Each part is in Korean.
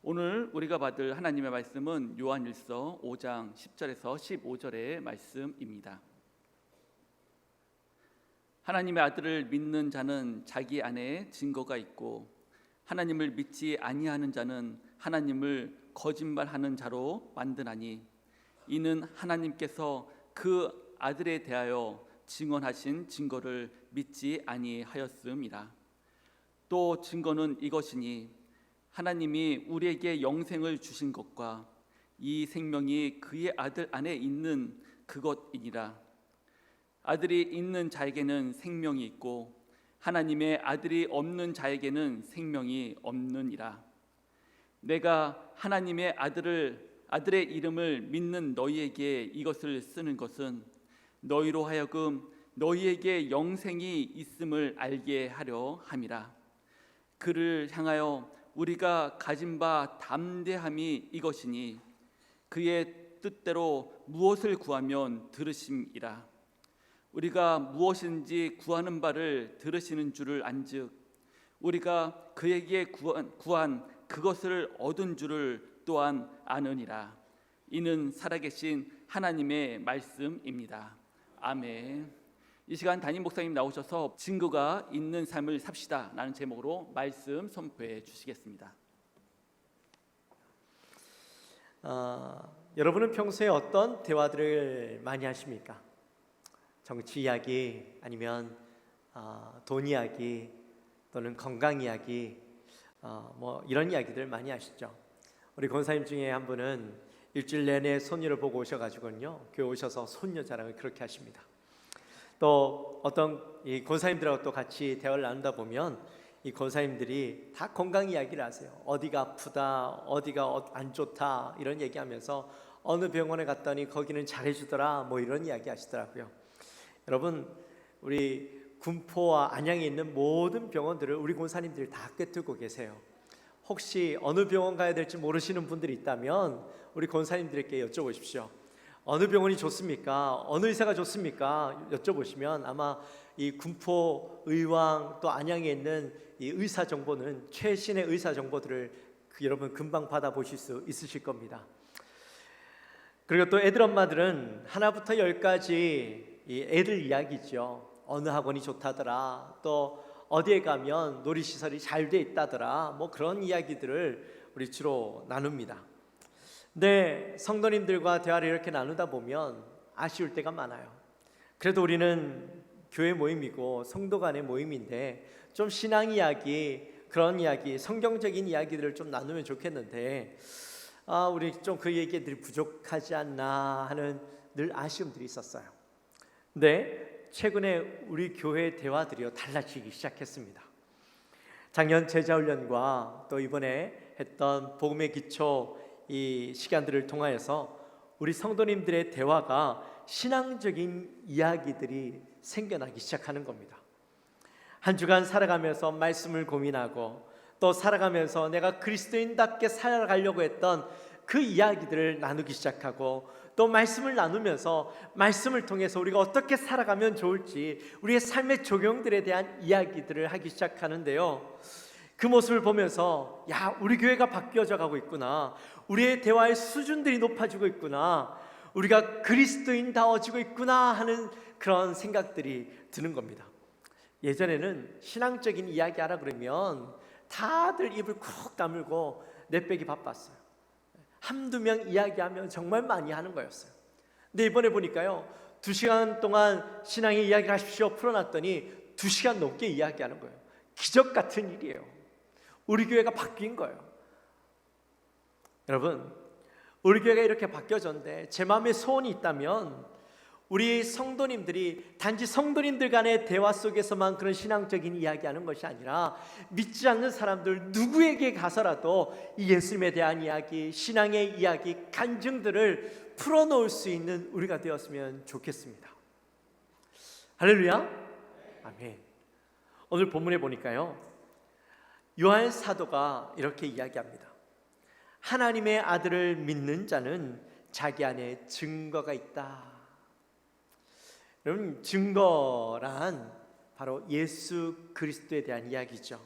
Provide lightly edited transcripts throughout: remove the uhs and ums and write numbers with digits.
오늘 우리가 받을 하나님의 말씀은 요한일서 5장 10절에서 15절의 말씀입니다. 하나님의 아들을 믿는 자는 자기 안에 증거가 있고 하나님을 믿지 아니하는 자는 하나님을 거짓말하는 자로 만드나니 이는 하나님께서 그 아들에 대하여 증언하신 증거를 믿지 아니하였음이라. 또 증거는 이것이니 하나님이 우리에게 영생을 주신 것과 이 생명이 그의 아들 안에 있는 그것이니라. 아들이 있는 자에게는 생명이 있고 하나님의 아들이 없는 자에게는 생명이 없느니라. 내가 하나님의 아들의 이름을 믿는 너희에게 이것을 쓰는 것은 너희로 하여금 너희에게 영생이 있음을 알게 하려 함이라. 그를 향하여 우리가 가진 바 담대함이 이것이니 그의 뜻대로 무엇을 구하면 들으심이라. 우리가 무엇인지 구하는 바를 들으시는 줄을 안즉 우리가 그에게 구한 그것을 얻은 줄을 또한 아느니라. 이는 살아계신 하나님의 말씀입니다. 아멘. 이 시간 담임 목사님 나오셔서 증거가 있는 삶을 삽시다 라는 제목으로 말씀 선포해 주시겠습니다. 여러분은 평소에 어떤 대화들을 많이 하십니까? 정치 이야기, 아니면 돈 이야기, 또는 건강 이야기, 이런 이야기들 많이 하시죠. 우리 권사님 중에 한 분은 일주일 내내 손녀를 보고 오셔가지고요, 교회 오셔서 손녀 자랑을 그렇게 하십니다. 또 어떤 이 권사님들하고 또 같이 대화를 나누다 보면 이 권사님들이 다 건강 이야기를 하세요. 어디가 아프다, 어디가 안 좋다, 이런 얘기하면서 어느 병원에 갔더니 거기는 잘해주더라, 이런 이야기 하시더라고요. 여러분, 우리 군포와 안양에 있는 모든 병원들을 우리 권사님들이 다 꿰뚫고 계세요. 혹시 어느 병원 가야 될지 모르시는 분들이 있다면 우리 권사님들에게 여쭤보십시오. 어느 병원이 좋습니까? 어느 의사가 좋습니까? 여쭤보시면 아마 이 군포, 의왕, 또 안양에 있는 이 의사 정보는 최신의 의사 정보들을 여러분 금방 받아보실 수 있으실 겁니다. 그리고 또 애들 엄마들은 하나부터 10까지 이 애들 이야기죠. 어느 학원이 좋다더라, 또 어디에 가면 놀이시설이 잘 돼 있다더라, 그런 이야기들을 우리 주로 나눕니다. 근데 성도님들과 대화를 이렇게 나누다 보면 아쉬울 때가 많아요. 그래도 우리는 교회 모임이고 성도 간의 모임인데 좀 신앙 이야기, 그런 이야기, 성경적인 이야기들을 좀 나누면 좋겠는데 우리 좀 그 얘기들이 부족하지 않나 하는 늘 아쉬움들이 있었어요. 근데 최근에 우리 교회 대화들이요 달라지기 시작했습니다. 작년 제자훈련과 또 이번에 했던 복음의 기초 이 시간들을 통하여서 우리 성도님들의 대화가 신앙적인 이야기들이 생겨나기 시작하는 겁니다. 한 주간 살아가면서 말씀을 고민하고 또 살아가면서 내가 그리스도인답게 살아가려고 했던 그 이야기들을 나누기 시작하고 또 말씀을 나누면서 말씀을 통해서 우리가 어떻게 살아가면 좋을지 우리의 삶의 적용들에 대한 이야기들을 하기 시작하는데요, 그 모습을 보면서 우리 교회가 바뀌어져 가고 있구나, 우리의 대화의 수준들이 높아지고 있구나, 우리가 그리스도인다워지고 있구나 하는 그런 생각들이 드는 겁니다. 예전에는 신앙적인 이야기 하라 그러면 다들 입을 쿡 다물고 내빼기 바빴어요. 한두 명 이야기하면 정말 많이 하는 거였어요. 근데 이번에 보니까요, 2시간 동안 신앙의 이야기 하십시오 풀어놨더니 2시간 넘게 이야기하는 거예요. 기적 같은 일이에요. 우리 교회가 바뀐 거예요. 여러분, 우리 교회가 이렇게 바뀌어졌는데 제 마음에 소원이 있다면 우리 성도님들이 단지 성도님들 간의 대화 속에서만 그런 신앙적인 이야기하는 것이 아니라 믿지 않는 사람들 누구에게 가서라도 이 예수님에 대한 이야기, 신앙의 이야기, 간증들을 풀어놓을 수 있는 우리가 되었으면 좋겠습니다. 할렐루야, 아멘. 오늘 본문에 보니까요, 요한 사도가 이렇게 이야기합니다. 하나님의 아들을 믿는 자는 자기 안에 증거가 있다. 여러분, 증거란 바로 예수 그리스도에 대한 이야기죠.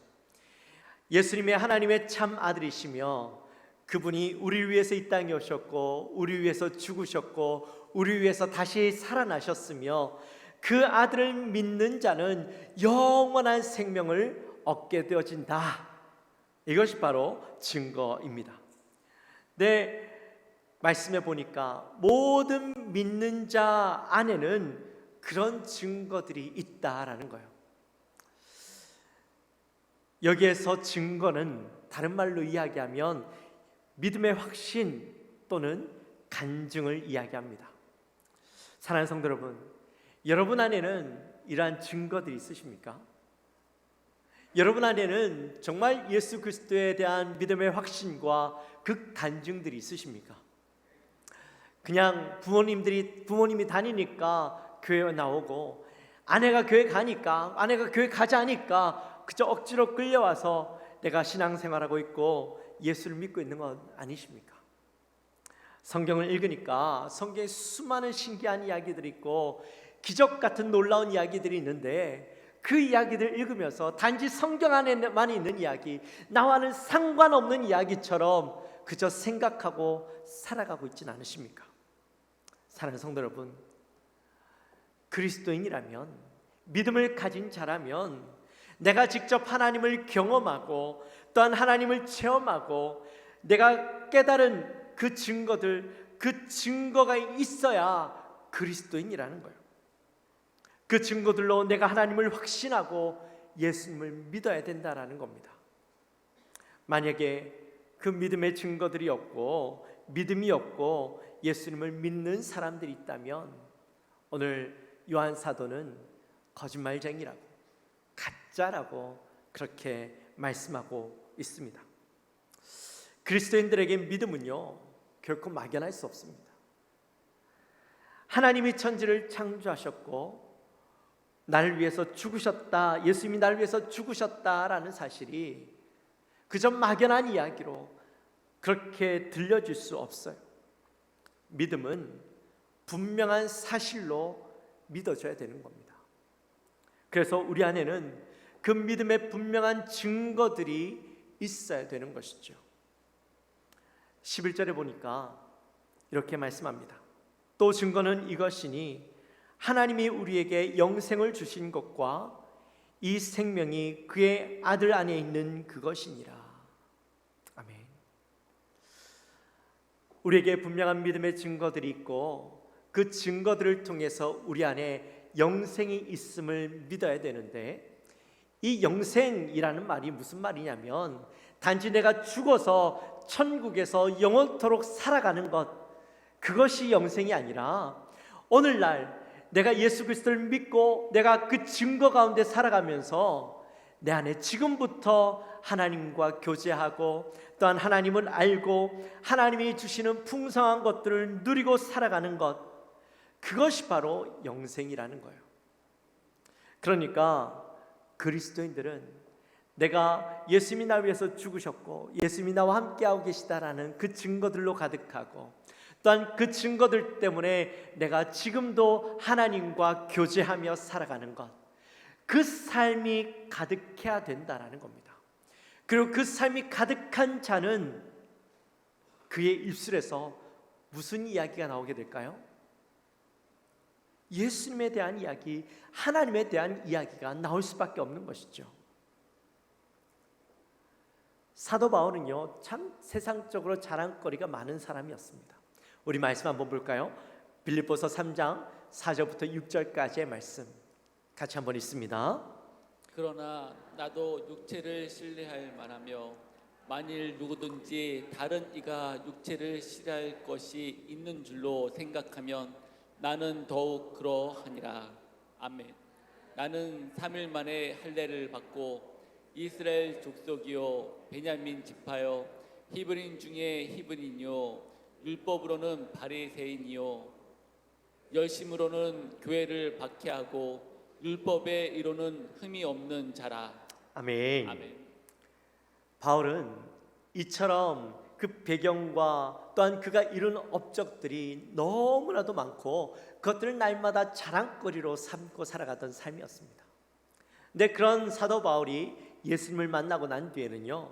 예수님의 하나님의 참 아들이시며 그분이 우리를 위해서 이 땅에 오셨고 우리 위해서 죽으셨고 우리 위해서 다시 살아나셨으며 그 아들을 믿는 자는 영원한 생명을 얻게 되어진다. 이것이 바로 증거입니다. 네, 말씀해 보니까 모든 믿는 자 안에는 그런 증거들이 있다라는 거예요. 여기에서 증거는 다른 말로 이야기하면 믿음의 확신 또는 간증을 이야기합니다. 사랑하는 성도 여러분, 여러분 안에는 이러한 증거들이 있으십니까? 여러분 안에는 정말 예수 그리스도에 대한 믿음의 확신과 그 간증들이 있으십니까? 그냥 부모님이 다니니까 교회 나오고 아내가 교회 가니까 아내가 교회 가지 않으니까 그저 억지로 끌려와서 내가 신앙생활하고 있고 예수를 믿고 있는 건 아니십니까? 성경을 읽으니까 성경에 수많은 신기한 이야기들이 있고 기적 같은 놀라운 이야기들이 있는데 그 이야기들 읽으면서 단지 성경 안에만 있는 이야기, 나와는 상관없는 이야기처럼 그저 생각하고 살아가고 있지는 않으십니까? 사랑하는 성도 여러분, 그리스도인이라면, 믿음을 가진 자라면 내가 직접 하나님을 경험하고 또한 하나님을 체험하고 내가 깨달은 그 증거들, 그 증거가 있어야 그리스도인이라는 거예요. 그 증거들로 내가 하나님을 확신하고 예수님을 믿어야 된다라는 겁니다. 만약에 그 믿음의 증거들이 없고 믿음이 없고 예수님을 믿는 사람들이 있다면 오늘 요한 사도는 거짓말쟁이라고, 가짜라고 그렇게 말씀하고 있습니다. 그리스도인들에게 믿음은요 결코 막연할 수 없습니다. 하나님이 천지를 창조하셨고 나를 위해서 죽으셨다, 예수님이 나를 위해서 죽으셨다라는 사실이 그저 막연한 이야기로 그렇게 들려질 수 없어요. 믿음은 분명한 사실로 믿어져야 되는 겁니다. 그래서 우리 안에는 그 믿음의 분명한 증거들이 있어야 되는 것이죠. 11절에 보니까 이렇게 말씀합니다. 또 증거는 이것이니 하나님이 우리에게 영생을 주신 것과 이 생명이 그의 아들 안에 있는 그것이니라. 아멘. 우리에게 분명한 믿음의 증거들이 있고 그 증거들을 통해서 우리 안에 영생이 있음을 믿어야 되는데, 이 영생이라는 말이 무슨 말이냐면 단지 내가 죽어서 천국에서 영원토록 살아가는 것, 그것이 영생이 아니라 오늘날 내가 예수 그리스도를 믿고 내가 그 증거 가운데 살아가면서 내 안에 지금부터 하나님과 교제하고 또한 하나님을 알고 하나님이 주시는 풍성한 것들을 누리고 살아가는 것, 그것이 바로 영생이라는 거예요. 그러니까 그리스도인들은 내가 예수님이 나를 위해서 죽으셨고 예수님이 나와 함께하고 계시다라는 그 증거들로 가득하고 또한 그 증거들 때문에 내가 지금도 하나님과 교제하며 살아가는 것, 그 삶이 가득해야 된다라는 겁니다. 그리고 그 삶이 가득한 자는 그의 입술에서 무슨 이야기가 나오게 될까요? 예수님에 대한 이야기, 하나님에 대한 이야기가 나올 수밖에 없는 것이죠. 사도 바울은요 참 세상적으로 자랑거리가 많은 사람이었습니다. 우리 말씀 한번 볼까요? 빌립보서 3장 4절부터 6절까지의 말씀 같이 한번 읽습니다. 그러나 나도 육체를 신뢰할 만하며 만일 누구든지 다른 이가 육체를 신뢰할 것이 있는 줄로 생각하면 나는 더욱 그러하니라. 아멘. 나는 3일 만에 할례를 받고 이스라엘 족속이요 베냐민 지파요 히브리인 중에 히브리인이요 율법으로는 바리새인이요 열심으로는 교회를 박해하고 율법에 이루는 흠이 없는 자라. 아멘. 아멘. 바울은 이처럼 그 배경과 또한 그가 이룬 업적들이 너무나도 많고 그것들을 날마다 자랑거리로 삼고 살아가던 삶이었습니다. 근데 그런 사도 바울이 예수님을 만나고 난 뒤에는요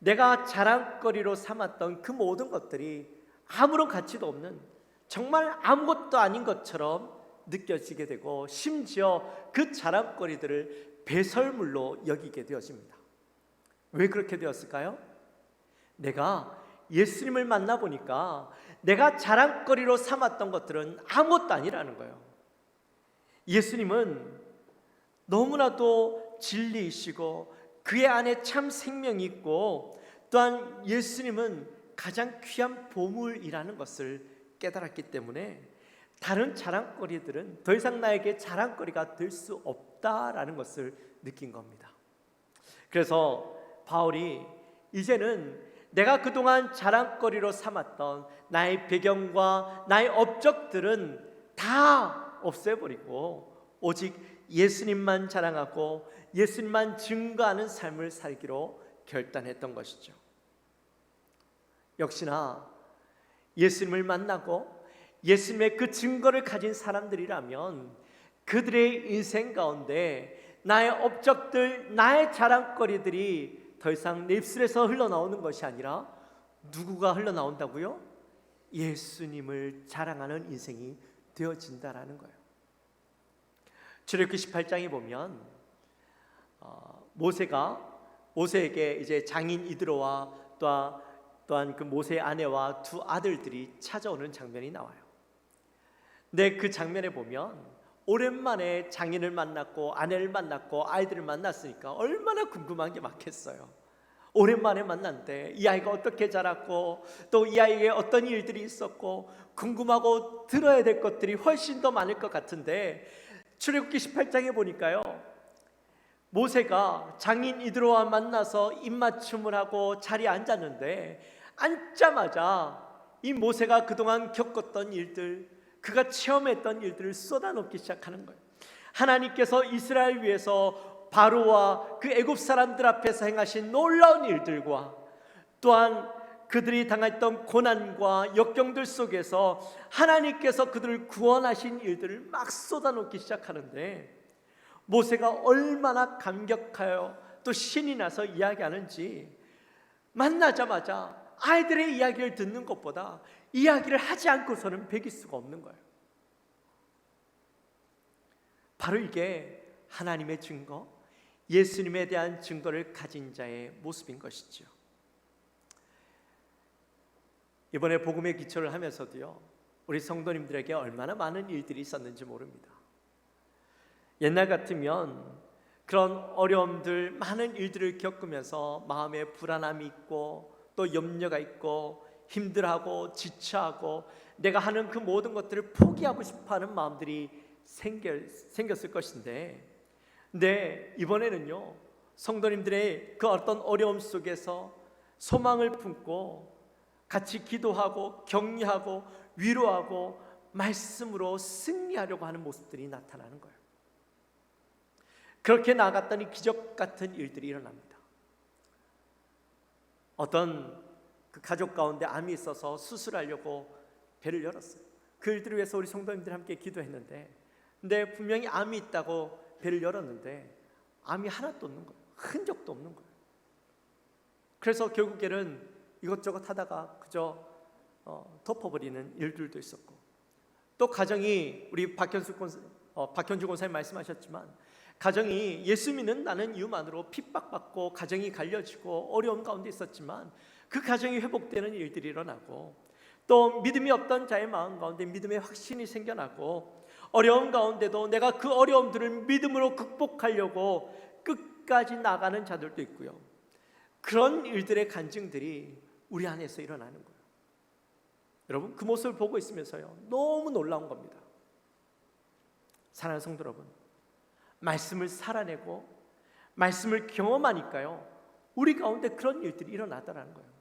내가 자랑거리로 삼았던 그 모든 것들이 아무런 가치도 없는, 정말 아무것도 아닌 것처럼 느껴지게 되고, 심지어 그 자랑거리들을 배설물로 여기게 되어집니다. 왜 그렇게 되었을까요? 내가 예수님을 만나보니까 내가 자랑거리로 삼았던 것들은 아무것도 아니라는 거예요. 예수님은 너무나도 진리이시고 그의 안에 참 생명이 있고, 또한 예수님은 가장 귀한 보물이라는 것을 깨달았기 때문에 다른 자랑거리들은 더 이상 나에게 자랑거리가 될 수 없다라는 것을 느낀 겁니다. 그래서 바울이 이제는 내가 그동안 자랑거리로 삼았던 나의 배경과 나의 업적들은 다 없애버리고 오직 예수님만 자랑하고 예수님만 증거하는 삶을 살기로 결단했던 것이죠. 역시나 예수님을 만나고 예수님의 그 증거를 가진 사람들이라면 그들의 인생 가운데 나의 업적들, 나의 자랑거리들이 더 이상 내 입술에서 흘러나오는 것이 아니라 누구가 흘러나온다고요? 예수님을 자랑하는 인생이 되어진다라는 거예요. 출애굽기 18장에 보면 모세에게 이제 장인 이드로와 또한 그 모세의 아내와 두 아들들이 찾아오는 장면이 나와요. 근데 그 장면에 보면 오랜만에 장인을 만났고 아내를 만났고 아이들을 만났으니까 얼마나 궁금한 게 많겠어요. 오랜만에 만났는데 이 아이가 어떻게 자랐고 또 이 아이에게 어떤 일들이 있었고 궁금하고 들어야 될 것들이 훨씬 더 많을 것 같은데, 출애굽기 18장에 보니까요, 모세가 장인 이드로와 만나서 입맞춤을 하고 자리에 앉았는데 앉자마자 이 모세가 그동안 겪었던 일들, 그가 체험했던 일들을 쏟아놓기 시작하는 거예요. 하나님께서 이스라엘 위해서 바로와 그 애굽 사람들 앞에서 행하신 놀라운 일들과 또한 그들이 당했던 고난과 역경들 속에서 하나님께서 그들을 구원하신 일들을 막 쏟아놓기 시작하는데, 모세가 얼마나 감격하여 또 신이 나서 이야기하는지, 만나자마자 아이들의 이야기를 듣는 것보다 이야기를 하지 않고서는 배길 수가 없는 거예요. 바로 이게 하나님의 증거, 예수님에 대한 증거를 가진 자의 모습인 것이죠. 이번에 복음의 기초를 하면서도요, 우리 성도님들에게 얼마나 많은 일들이 있었는지 모릅니다. 옛날 같으면 그런 어려움들, 많은 일들을 겪으면서 마음에 불안함이 있고 또 염려가 있고 힘들어하고 지쳐하고 내가 하는 그 모든 것들을 포기하고 싶어하는 마음들이 생겼을 것인데, 근데 이번에는요, 성도님들의 그 어떤 어려움 속에서 소망을 품고 같이 기도하고 격려하고 위로하고 말씀으로 승리하려고 하는 모습들이 나타나는 거예요. 그렇게 나아갔더니 기적 같은 일들이 일어납니다. 어떤 그 가족 가운데 암이 있어서 수술하려고 배를 열었어요. 그 일들을 위해서 우리 성도님들 함께 기도했는데, 근데 분명히 암이 있다고 배를 열었는데 암이 하나도 없는 거예요. 흔적도 없는 거예요. 그래서 결국에는 이것저것 하다가 그저 덮어버리는 일들도 있었고, 또 가정이 우리 박현주 권사님 말씀하셨지만, 가정이 예수 믿는 나는 이유만으로 핍박받고 가정이 갈려지고 어려움 가운데 있었지만 그 가정이 회복되는 일들이 일어나고, 또 믿음이 없던 자의 마음 가운데 믿음의 확신이 생겨나고, 어려움 가운데도 내가 그 어려움들을 믿음으로 극복하려고 끝까지 나가는 자들도 있고요. 그런 일들의 간증들이 우리 안에서 일어나는 거예요. 여러분, 그 모습을 보고 있으면서요, 너무 놀라운 겁니다. 사랑하는 성도 여러분, 말씀을 살아내고 말씀을 경험하니까요, 우리 가운데 그런 일들이 일어나더라는 거예요.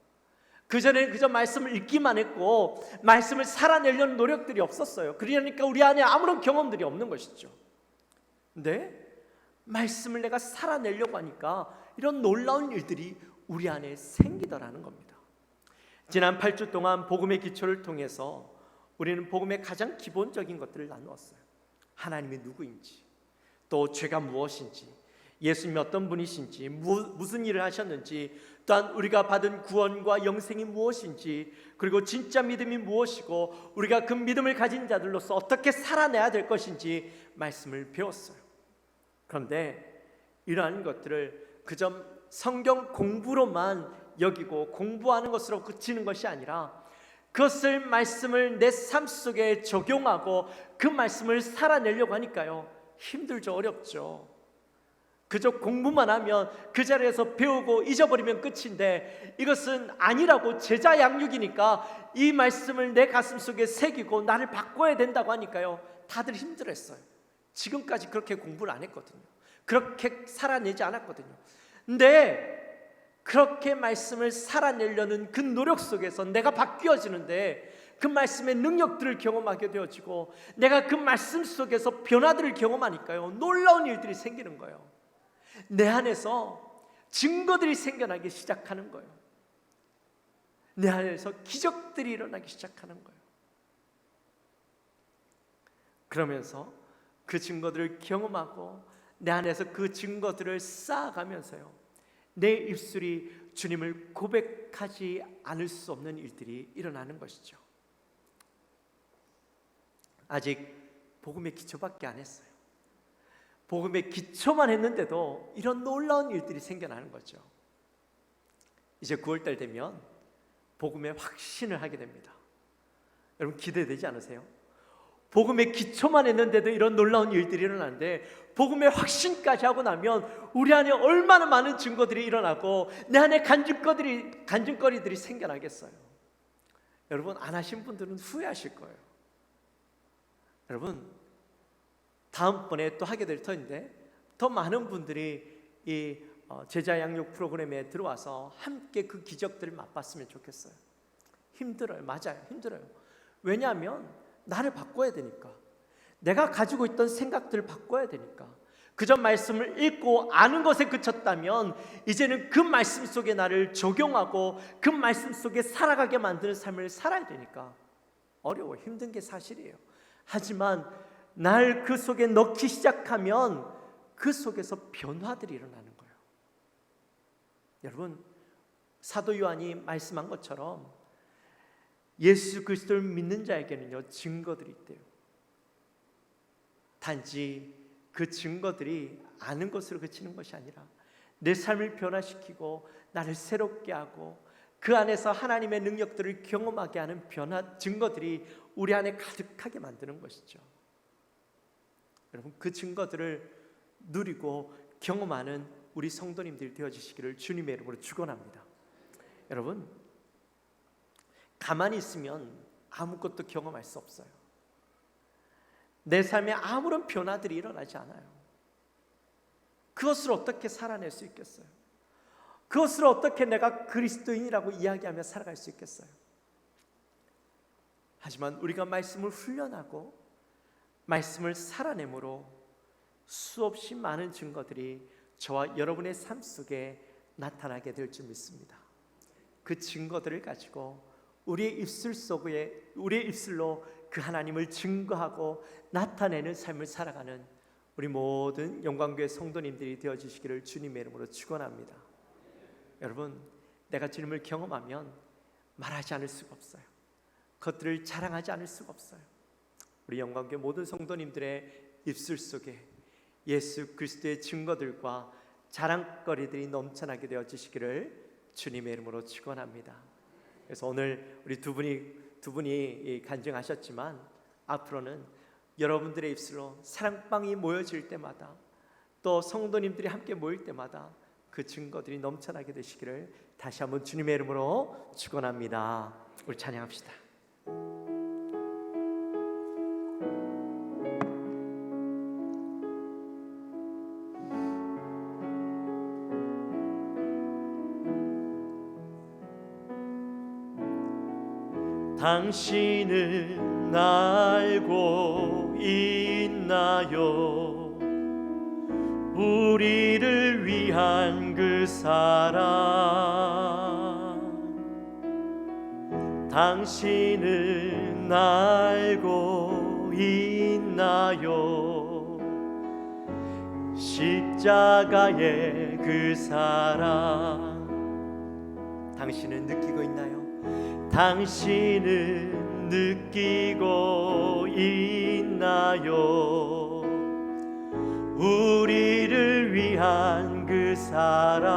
그전에는 그저 말씀을 읽기만 했고 말씀을 살아내려는 노력들이 없었어요. 그러니까 우리 안에 아무런 경험들이 없는 것이죠. 근데 말씀을 내가 살아내려고 하니까 이런 놀라운 일들이 우리 안에 생기더라는 겁니다. 지난 8주 동안 복음의 기초를 통해서 우리는 복음의 가장 기본적인 것들을 나누었어요. 하나님이 누구인지, 또 죄가 무엇인지, 예수님이 어떤 분이신지, 무슨 일을 하셨는지, 또한 우리가 받은 구원과 영생이 무엇인지, 그리고 진짜 믿음이 무엇이고 우리가 그 믿음을 가진 자들로서 어떻게 살아내야 될 것인지 말씀을 배웠어요. 그런데 이러한 것들을 그저 성경 공부로만 여기고 공부하는 것으로 그치는 것이 아니라 그것을 말씀을 내 삶 속에 적용하고 그 말씀을 살아내려고 하니까요, 힘들죠. 어렵죠. 그저 공부만 하면 그 자리에서 배우고 잊어버리면 끝인데, 이것은 아니라고, 제자 양육이니까 이 말씀을 내 가슴 속에 새기고 나를 바꿔야 된다고 하니까요, 다들 힘들었어요. 지금까지 그렇게 공부를 안 했거든요. 그렇게 살아내지 않았거든요. 근데 그렇게 말씀을 살아내려는 그 노력 속에서 내가 바뀌어지는데, 그 말씀의 능력들을 경험하게 되어지고 내가 그 말씀 속에서 변화들을 경험하니까요, 놀라운 일들이 생기는 거예요. 내 안에서 증거들이 생겨나기 시작하는 거예요. 내 안에서 기적들이 일어나기 시작하는 거예요. 그러면서 그 증거들을 경험하고 내 안에서 그 증거들을 쌓아가면서요, 내 입술이 주님을 고백하지 않을 수 없는 일들이 일어나는 것이죠. 아직 복음의 기초밖에 안 했어요. 복음의 기초만 했는데도 이런 놀라운 일들이 생겨나는 거죠. 이제 9월달 되면 복음의 확신을 하게 됩니다. 여러분 기대되지 않으세요? 복음의 기초만 했는데도 이런 놀라운 일들이 일어나는데, 복음의 확신까지 하고 나면 우리 안에 얼마나 많은 증거들이 일어나고 내 안에 간증거리들이 생겨나겠어요. 여러분 안 하신 분들은 후회하실 거예요. 여러분 다음번에 또 하게 될 터인데, 더 많은 분들이 이 제자 양육 프로그램에 들어와서 함께 그 기적들을 맛봤으면 좋겠어요. 힘들어요. 맞아요. 힘들어요. 왜냐하면 나를 바꿔야 되니까, 내가 가지고 있던 생각들을 바꿔야 되니까. 그저 말씀을 읽고 아는 것에 그쳤다면 이제는 그 말씀 속에 나를 적용하고 그 말씀 속에 살아가게 만드는 삶을 살아야 되니까 어려워, 힘든 게 사실이에요. 하지만 날 그 속에 넣기 시작하면 그 속에서 변화들이 일어나는 거예요. 여러분 사도 요한이 말씀한 것처럼 예수 그리스도를 믿는 자에게는요, 증거들이 있대요. 단지 그 증거들이 아는 것으로 그치는 것이 아니라 내 삶을 변화시키고 나를 새롭게 하고 그 안에서 하나님의 능력들을 경험하게 하는 증거들이 우리 안에 가득하게 만드는 것이죠. 여러분 그 증거들을 누리고 경험하는 우리 성도님들 되어주시기를 주님의 이름으로 축원합니다. 여러분 가만히 있으면 아무것도 경험할 수 없어요. 내 삶에 아무런 변화들이 일어나지 않아요. 그것을 어떻게 살아낼 수 있겠어요? 그것을 어떻게 내가 그리스도인이라고 이야기하며 살아갈 수 있겠어요? 하지만 우리가 말씀을 훈련하고 말씀을 살아내므로 수없이 많은 증거들이 저와 여러분의 삶 속에 나타나게 될 줄 믿습니다. 그 증거들을 가지고 우리의 입술로 그 하나님을 증거하고 나타내는 삶을 살아가는 우리 모든 영광교회 성도님들이 되어주시기를 주님의 이름으로 축원합니다. 여러분 내가 주님을 경험하면 말하지 않을 수가 없어요. 그것들을 자랑하지 않을 수가 없어요. 우리 영광교회 모든 성도님들의 입술 속에 예수 그리스도의 증거들과 자랑거리들이 넘쳐나게 되어주시기를 주님의 이름으로 축원합니다. 그래서 오늘 우리 두 분이 간증하셨지만 앞으로는 여러분들의 입술로 사랑방이 모여질 때마다 또 성도님들이 함께 모일 때마다 그 증거들이 넘쳐나게 되시기를 다시 한번 주님의 이름으로 축원합니다. 우리 찬양합시다. 당신은 알고 있나요? 우리를 위한 그 사랑. 당신은 알고 있나요? 십자가의 그 사랑 당신은 느끼고 있나요? 당신은 느끼고 있나요? 우리를 위한 그 사랑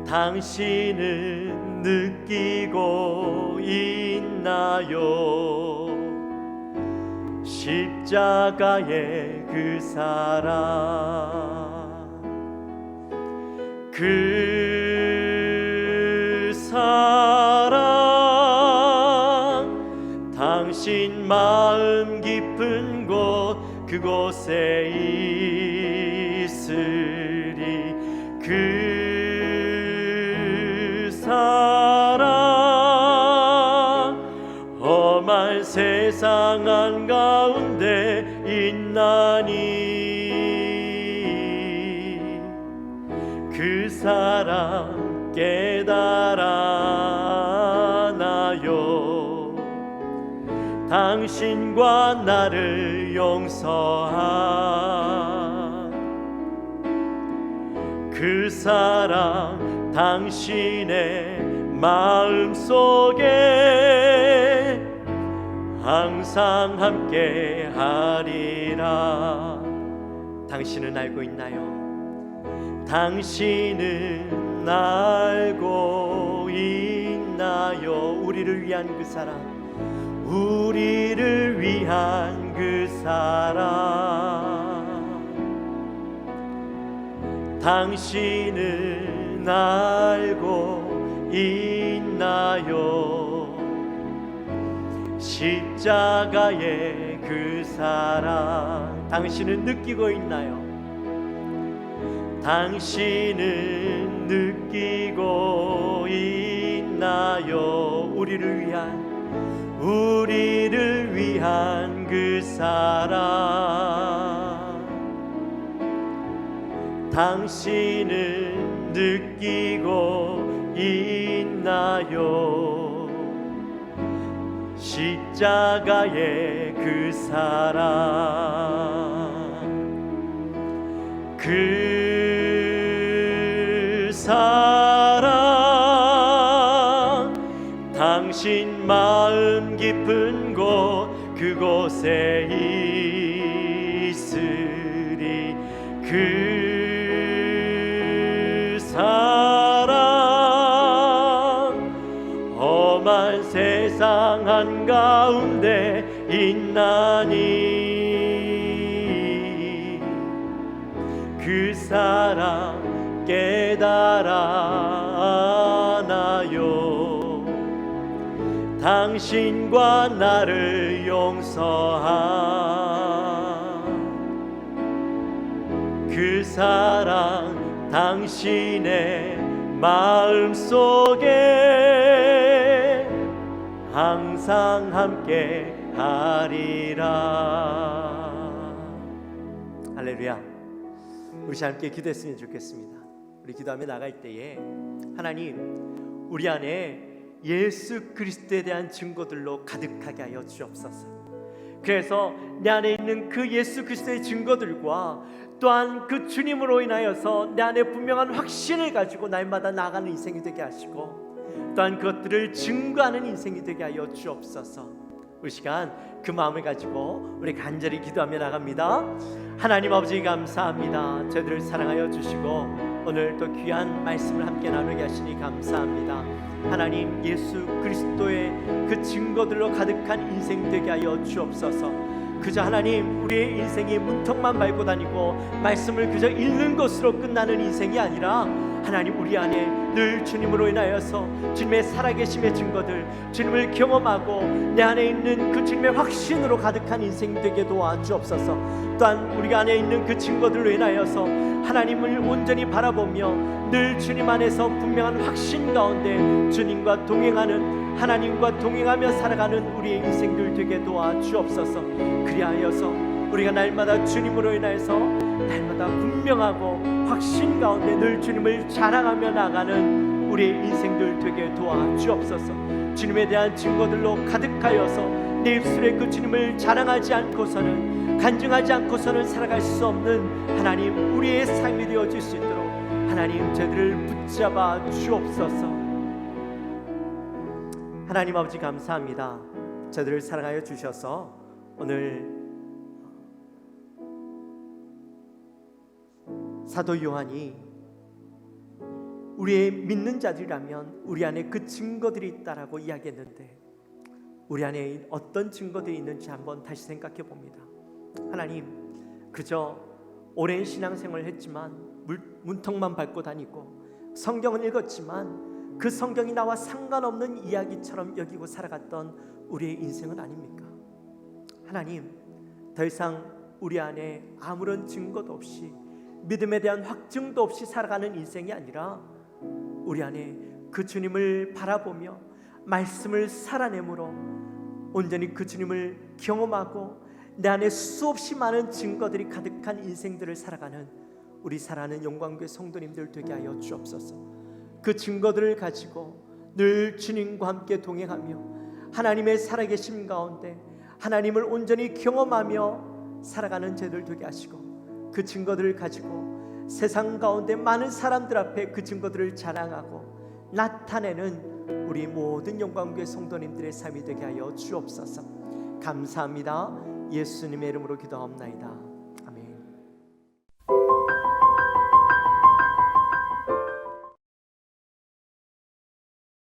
당신은 느끼고 있나요? 십자가의 그 사랑 그 사랑 당신 마음 깊은 곳 그곳에 있으리 그 사랑 험한 세상 한가운데 있나니 그 사랑 깨달아나요 당신과 나를 용서한 그 사랑 당신의 마음속에 항상 함께 하리라 당신은 알고 있나요? 당신은 알고 있나요? 우리를 위한 그 사랑 우리를 위한 그 사랑 당신은 알고 있나요? 십자가의 그 사랑 당신은 느끼고 있나요? 당신은 느끼고 있나요? 우리를 위한 그 사랑 당신은 느끼고 있나요? 십자가의 그 사랑 그 사랑 당신 마음 깊은 곳 그곳에 있으리 그 사랑 험한 세상 한가운데 있나니 그 사랑 깨달아나요 당신과 나를 용서한 그 사랑 당신의 마음속에 항상 함께 하리라. 할렐루야. 우리 함께 기도했으면 좋겠습니다. 우리 기도하며 나갈 때에 하나님 우리 안에 예수 그리스도에 대한 증거들로 가득하게 하여 주옵소서. 그래서 내 안에 있는 그 예수 그리스도의 증거들과 또한 그 주님으로 인하여서 내 안에 분명한 확신을 가지고 날마다 나아가는 인생이 되게 하시고 또한 그것들을 증거하는 인생이 되게 하여 주옵소서. 이 시간 그 마음을 가지고 우리 간절히 기도하며 나갑니다. 하나님 아버지 감사합니다. 저희들을 사랑하여 주시고 오늘 또 귀한 말씀을 함께 나누게 하시니 감사합니다. 하나님 예수 그리스도의 그 증거들로 가득한 인생 되게 하여 주옵소서. 그저 하나님 우리의 인생이 문턱만 밟고 다니고 말씀을 그저 읽는 것으로 끝나는 인생이 아니라 하나님 우리 안에 늘 주님으로 인하여서 주님의 살아계심의 증거들 주님을 경험하고 내 안에 있는 그 주님의 확신으로 가득한 인생 되게 도와주옵소서. 또한 우리 안에 있는 그 증거들로 인하여서 하나님을 온전히 바라보며 늘 주님 안에서 분명한 확신 가운데 주님과 동행하는 하나님과 동행하며 살아가는 우리의 인생들 되게 도와주옵소서. 그리하여서 우리가 날마다 주님으로 인하여서 날마다 분명하고 확신 가운데 늘 주님을 자랑하며 나가는 우리의 인생들 되게 도와주옵소서. 주님에 대한 증거들로 가득하여서 내 입술에 그 주님을 자랑하지 않고서는, 간증하지 않고서는 살아갈 수 없는 하나님, 우리의 삶이 되어질 수 있도록 하나님 저희들을 붙잡아 주옵소서. 하나님 아버지 감사합니다. 저희들을 사랑하여 주셔서 오늘 사도 요한이 우리의 믿는 자들이라면 우리 안에 그 증거들이 있다라고 이야기했는데, 우리 안에 어떤 증거들이 있는지 한번 다시 생각해 봅니다. 하나님, 그저 오랜 신앙생활을 했지만 문턱만 밟고 다니고 성경은 읽었지만 그 성경이 나와 상관없는 이야기처럼 여기고 살아갔던 우리의 인생은 아닙니까? 하나님, 더 이상 우리 안에 아무런 증거도 없이, 믿음에 대한 확증도 없이 살아가는 인생이 아니라 우리 안에 그 주님을 바라보며 말씀을 살아내므로 온전히 그 주님을 경험하고 내 안에 수없이 많은 증거들이 가득한 인생들을 살아가는 우리 사랑하는 영광교회 성도님들 되게 하여 주옵소서. 그 증거들을 가지고 늘 주님과 함께 동행하며 하나님의 살아계심 가운데 하나님을 온전히 경험하며 살아가는 저희들 되게 하시고, 그 증거들을 가지고 세상 가운데 많은 사람들 앞에 그 증거들을 자랑하고 나타내는 우리 모든 영광교회 성도님들의 삶이 되게 하여 주옵소서. 감사합니다. 예수님의 이름으로 기도하옵나이다.